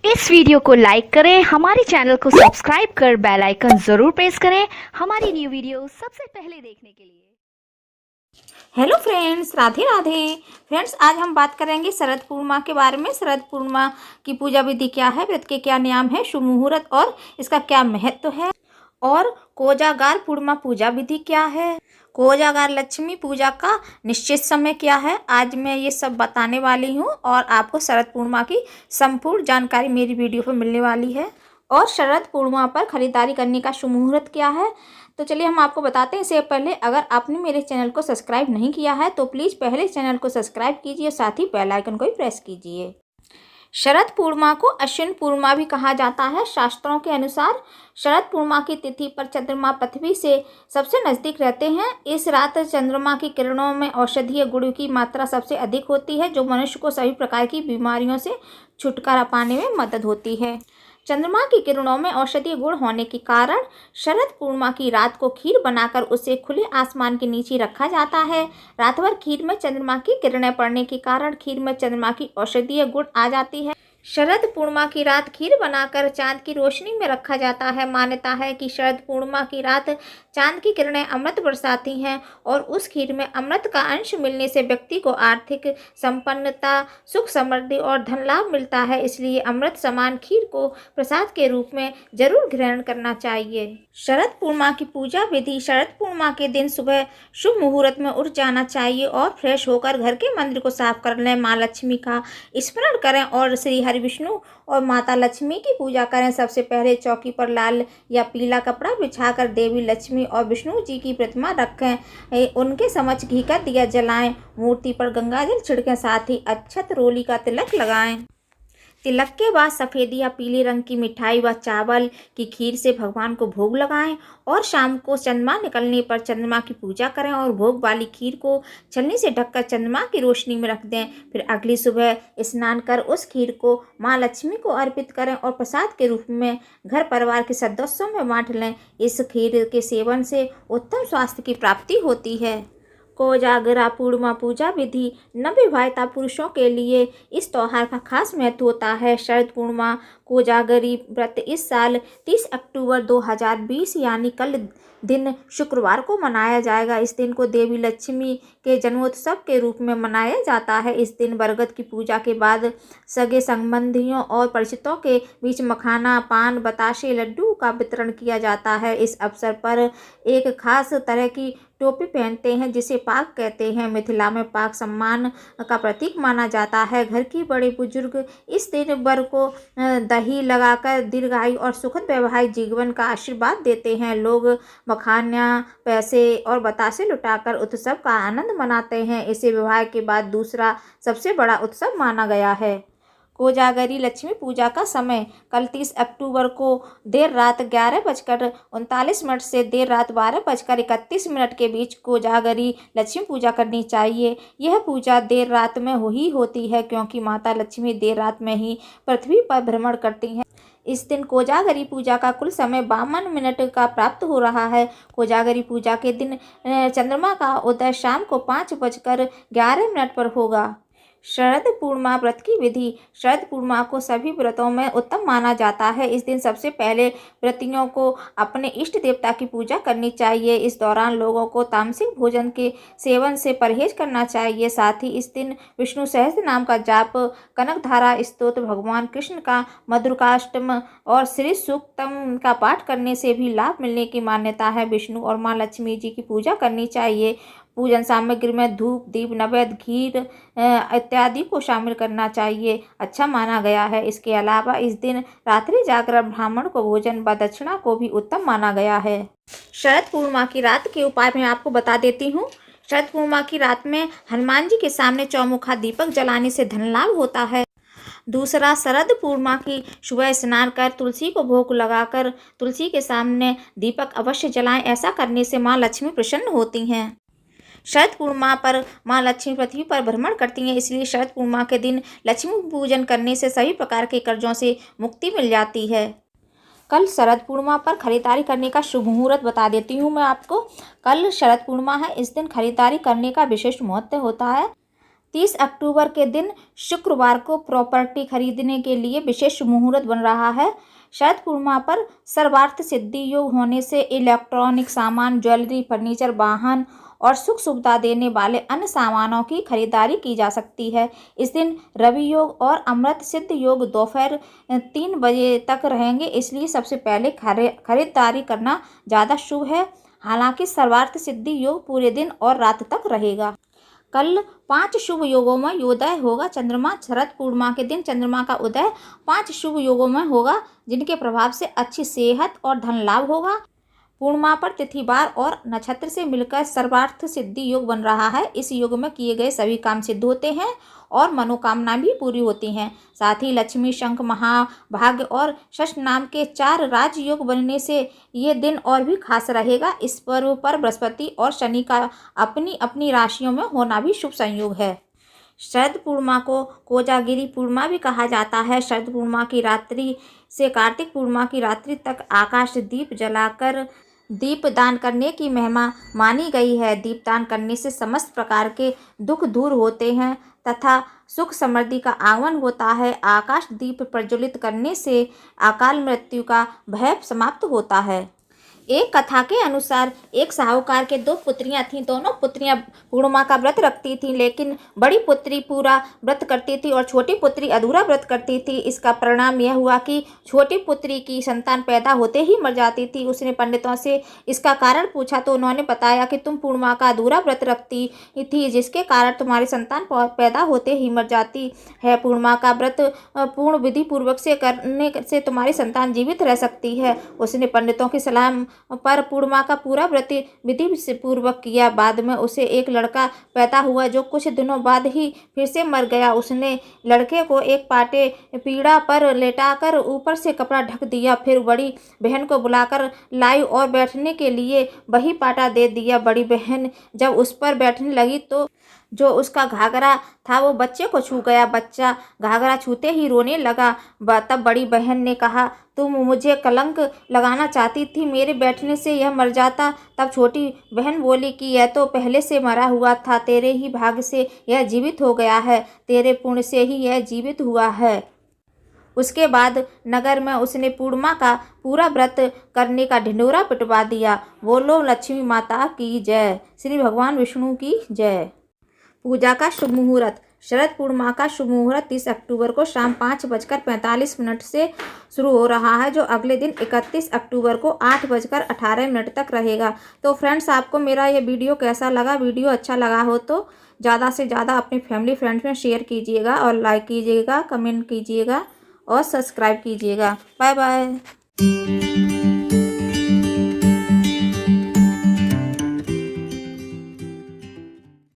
इस वीडियो को लाइक करें, हमारे चैनल को सब्सक्राइब कर बेल आइकन जरूर प्रेस करें हमारी न्यू वीडियो सबसे पहले देखने के लिए। Hello friends, Radhe Radhe. Friends, आज हम बात करेंगे शरद पूर्णिमा के बारे में। शरद पूर्णिमा की पूजा विधि क्या है, व्रत के क्या नियम है, शुभ मुहूर्त और इसका क्या महत्व है, और कोजागर पूर्णिमा पूजा विधि क्या है, कोजागर लक्ष्मी पूजा का निश्चित समय क्या है। आज मैं ये सब बताने वाली हूँ और आपको शरद पूर्णिमा की संपूर्ण जानकारी मेरी वीडियो पर मिलने वाली है। और शरद पूर्णिमा पर खरीदारी करने का शुभ मुहूर्त क्या है, तो चलिए हम आपको बताते हैं। इससे पहले अगर आपने मेरे चैनल को सब्सक्राइब नहीं किया है तो प्लीज़ पहले चैनल को सब्सक्राइब कीजिए, साथ ही बेल आइकन को भी प्रेस कीजिए। शरद पूर्णिमा को अश्विन पूर्णिमा भी कहा जाता है। शास्त्रों के अनुसार शरद पूर्णिमा की तिथि पर चंद्रमा पृथ्वी से सबसे नज़दीक रहते हैं। इस रात चंद्रमा की किरणों में औषधीय गुण की मात्रा सबसे अधिक होती है, जो मनुष्य को सभी प्रकार की बीमारियों से छुटकारा पाने में मदद होती है। चंद्रमा की किरणों में औषधीय गुण होने के कारण शरद पूर्णिमा की रात को खीर बनाकर उसे खुले आसमान के नीचे रखा जाता है। रात भर खीर में चंद्रमा की किरणें पड़ने के कारण खीर में चंद्रमा की औषधीय गुण आ जाती है। शरद पूर्णिमा की रात खीर बनाकर चांद की रोशनी में रखा जाता है। मान्यता है कि शरद पूर्णिमा की रात चांद की किरणें अमृत बरसाती हैं और उस खीर में अमृत का अंश मिलने से व्यक्ति को आर्थिक संपन्नता, सुख समृद्धि और धन लाभ मिलता है। इसलिए अमृत समान खीर को प्रसाद के रूप में जरूर ग्रहण करना चाहिए। शरद पूर्णिमा की पूजा विधि। शरद पूर्णिमा के दिन सुबह शुभ मुहूर्त में उठ जाना चाहिए और फ्रेश होकर घर के मंदिर को साफ कर लें। माँ लक्ष्मी का स्मरण करें और श्री हरि विष्णु और माता लक्ष्मी की पूजा करें। सबसे पहले चौकी पर लाल या पीला कपड़ा बिछाकर देवी लक्ष्मी और विष्णु जी की प्रतिमा रखें। उनके समक्ष घी का दिया जलाएं, मूर्ति पर गंगाजल छिड़कें, साथ ही अक्षत रोली का तिलक लगाएं। तिलक के बाद सफ़ेद या पीले रंग की मिठाई व चावल की खीर से भगवान को भोग लगाएं और शाम को चंद्रमा निकलने पर चंद्रमा की पूजा करें और भोग वाली खीर को छलनी से ढककर चंद्रमा की रोशनी में रख दें। फिर अगली सुबह स्नान कर उस खीर को माँ लक्ष्मी को अर्पित करें और प्रसाद के रूप में घर परिवार के सदस्यों में बांट लें। इस खीर के सेवन से उत्तम स्वास्थ्य की प्राप्ति होती है। कोजागरा पूर्णिमा पूजा विधि। नवविवाहिता पुरुषों के लिए इस त्यौहार का खास महत्व होता है। शरद पूर्णिमा कोजागरी व्रत इस साल 30 अक्टूबर 2020 यानी कल दिन शुक्रवार को मनाया जाएगा। इस दिन को देवी लक्ष्मी के जन्मोत्सव के रूप में मनाया जाता है। इस दिन बरगद की पूजा के बाद सगे संबंधियों और परिचितों के बीच मखाना, पान, बताशे, लड्डू का वितरण किया जाता है। इस अवसर पर एक खास तरह की टोपी पहनते हैं जिसे पाग कहते हैं। मिथिला में पाग सम्मान का प्रतीक माना जाता है। घर की बड़े बुजुर्ग इस दिन वर को दही लगाकर दीर्घायु और सुखद वैवाहिक जीवन का आशीर्वाद देते हैं। लोग मखाना, पैसे और बतासे लुटाकर उत्सव का आनंद मनाते हैं। इसे विवाह के बाद दूसरा सबसे बड़ा उत्सव माना गया है। कोजागरी लक्ष्मी पूजा का समय। कल 30 अक्टूबर को देर रात 11:39 से देर रात 12:31 के बीच कोजागरी लक्ष्मी पूजा करनी चाहिए। यह पूजा देर रात में ही होती है क्योंकि माता लक्ष्मी देर रात में ही पृथ्वी पर भ्रमण करती हैं। इस दिन कोजागरी पूजा का कुल समय 52 मिनट का प्राप्त हो रहा है। कोजागरी पूजा के दिन चंद्रमा का उदय शाम को 5:11 पर होगा। शरद पूर्णिमा व्रत की विधि। शरद पूर्णिमा को सभी व्रतों में उत्तम माना जाता है। इस दिन सबसे पहले व्रतियों को अपने इष्ट देवता की पूजा करनी चाहिए। इस दौरान लोगों को तामसिक भोजन के सेवन से परहेज करना चाहिए। साथ ही इस दिन विष्णु सहस्त्र नाम का जाप, कनकधारा स्तोत्र, भगवान कृष्ण का मधुराष्टक और श्री सूक्तम का पाठ करने से भी लाभ मिलने की मान्यता है। विष्णु और माँ लक्ष्मी जी की पूजा करनी चाहिए। पूजन सामग्री में धूप, दीप, नैवेद्य, खीर इत्यादि को शामिल करना चाहिए, अच्छा माना गया है। इसके अलावा इस दिन रात्रि जागरण, ब्राह्मण को भोजन व दक्षिणा को भी उत्तम माना गया है। शरद पूर्णिमा की रात के उपाय मैं आपको बता देती हूँ। शरद पूर्णिमा की रात में हनुमान जी के सामने चौमुखा दीपक जलाने से धन लाभ होता है। दूसरा, शरद पूर्णिमा की सुबह स्नान कर तुलसी को भोग लगाकर तुलसी के सामने दीपक अवश्य जलाएं। ऐसा करने से माँ लक्ष्मी प्रसन्न होती हैं। शरद पूर्णिमा पर माँ लक्ष्मी पृथ्वी पर भ्रमण करती हैं, इसलिए शरद पूर्णिमा के दिन लक्ष्मी पूजन करने से सभी प्रकार के कर्जों से मुक्ति मिल जाती है। कल शरद पूर्णिमा पर खरीदारी करने का शुभ मुहूर्त बता देती हूँ मैं आपको। कल शरद पूर्णिमा है, इस दिन खरीदारी करने का विशेष महत्व होता है। 30 अक्टूबर के दिन शुक्रवार को प्रॉपर्टी खरीदने के लिए विशेष मुहूर्त बन रहा है। शरद पूर्णिमा पर सर्वार्थ सिद्धि योग होने से इलेक्ट्रॉनिक सामान, ज्वेलरी, फर्नीचर, वाहन और सुख सुविधा देने वाले अन्य सामानों की खरीदारी की जा सकती है। इस दिन रवि योग और अमृत सिद्ध योग दोपहर 3 बजे तक रहेंगे, इसलिए सबसे पहले खरीदारी करना ज़्यादा शुभ है। हालांकि सर्वार्थ सिद्धि योग पूरे दिन और रात तक रहेगा। कल 5 शुभ योगों में उदय होगा चंद्रमा। शरद पूर्णिमा के दिन चंद्रमा का उदय 5 शुभ योगों में होगा, जिनके प्रभाव से अच्छी सेहत और धन लाभ होगा। पूर्णिमा पर तिथि, वार और नक्षत्र से मिलकर सर्वार्थ सिद्धि योग बन रहा है। इस योग में किए गए सभी काम सिद्ध होते हैं और मनोकामना भी पूरी होती हैं। साथ ही लक्ष्मी, शंख, महाभाग्य और शश नाम के 4 राजयोग बनने से ये दिन और भी खास रहेगा। इस पर्व पर बृहस्पति और शनि का अपनी अपनी राशियों में होना भी शुभ संयोग है। शरद पूर्णिमा को कोजागिरी पूर्णिमा भी कहा जाता है। शरद पूर्णिमा की रात्रि से कार्तिक पूर्णिमा की रात्रि तक आकाश दीप जलाकर दीपदान करने की महिमा मानी गई है। दीपदान करने से समस्त प्रकार के दुख दूर होते हैं तथा सुख समृद्धि का आगमन होता है। आकाश दीप प्रज्वलित करने से अकाल मृत्यु का भय समाप्त होता है। एक कथा के अनुसार एक साहूकार के 2 पुत्रियां थीं। दोनों पुत्रियां पूर्णिमा का व्रत रखती थीं, लेकिन बड़ी पुत्री पूरा व्रत करती थी और छोटी पुत्री अधूरा व्रत करती थी। इसका परिणाम यह हुआ कि छोटी पुत्री की संतान पैदा होते ही मर जाती थी। उसने पंडितों से इसका कारण पूछा तो उन्होंने बताया कि तुम पूर्णिमा का अधूरा व्रत रखती थी, जिसके कारण तुम्हारी संतान पैदा होते ही मर जाती है। पूर्णिमा का व्रत पूर्ण विधि पूर्वक से करने से तुम्हारी संतान जीवित रह सकती है। उसने पंडितों की सलाह पर पूर्णिमा का पूरा व्रत विधि से पूर्वक किया। बाद में उसे एक लड़का पैदा हुआ जो कुछ दिनों बाद ही फिर से मर गया। उसने लड़के को एक पाटे पीड़ा पर लेटाकर ऊपर से कपड़ा ढक दिया। फिर बड़ी बहन को बुलाकर लाई और बैठने के लिए वही पाटा दे दिया। बड़ी बहन जब उस पर बैठने लगी तो जो उसका घाघरा था वो बच्चे को छू गया। बच्चा घाघरा छूते ही रोने लगा। तब बड़ी बहन ने कहा, तुम मुझे कलंक लगाना चाहती थी, मेरे बैठने से यह मर जाता। तब छोटी बहन बोली कि यह तो पहले से मरा हुआ था, तेरे ही भाग्य से यह जीवित हो गया है, तेरे पुण्य से ही यह जीवित हुआ है। उसके बाद नगर में उसने पूर्णिमा का पूरा व्रत करने का ढिंढोरा पिटवा दिया। बोलो लक्ष्मी माता की जय, श्री भगवान विष्णु की जय। पूजा का शुभ मुहूर्त। शरद पूर्णिमा का शुभ मुहूर्त 30 अक्टूबर को शाम 5:45 से शुरू हो रहा है, जो अगले दिन 31 अक्टूबर को 8:18 तक रहेगा। तो फ्रेंड्स, आपको मेरा ये वीडियो कैसा लगा? वीडियो अच्छा लगा हो तो ज़्यादा से ज़्यादा अपनी फैमिली फ्रेंड्स में शेयर कीजिएगा और लाइक कीजिएगा, कमेंट कीजिएगा और सब्सक्राइब कीजिएगा। Bye bye.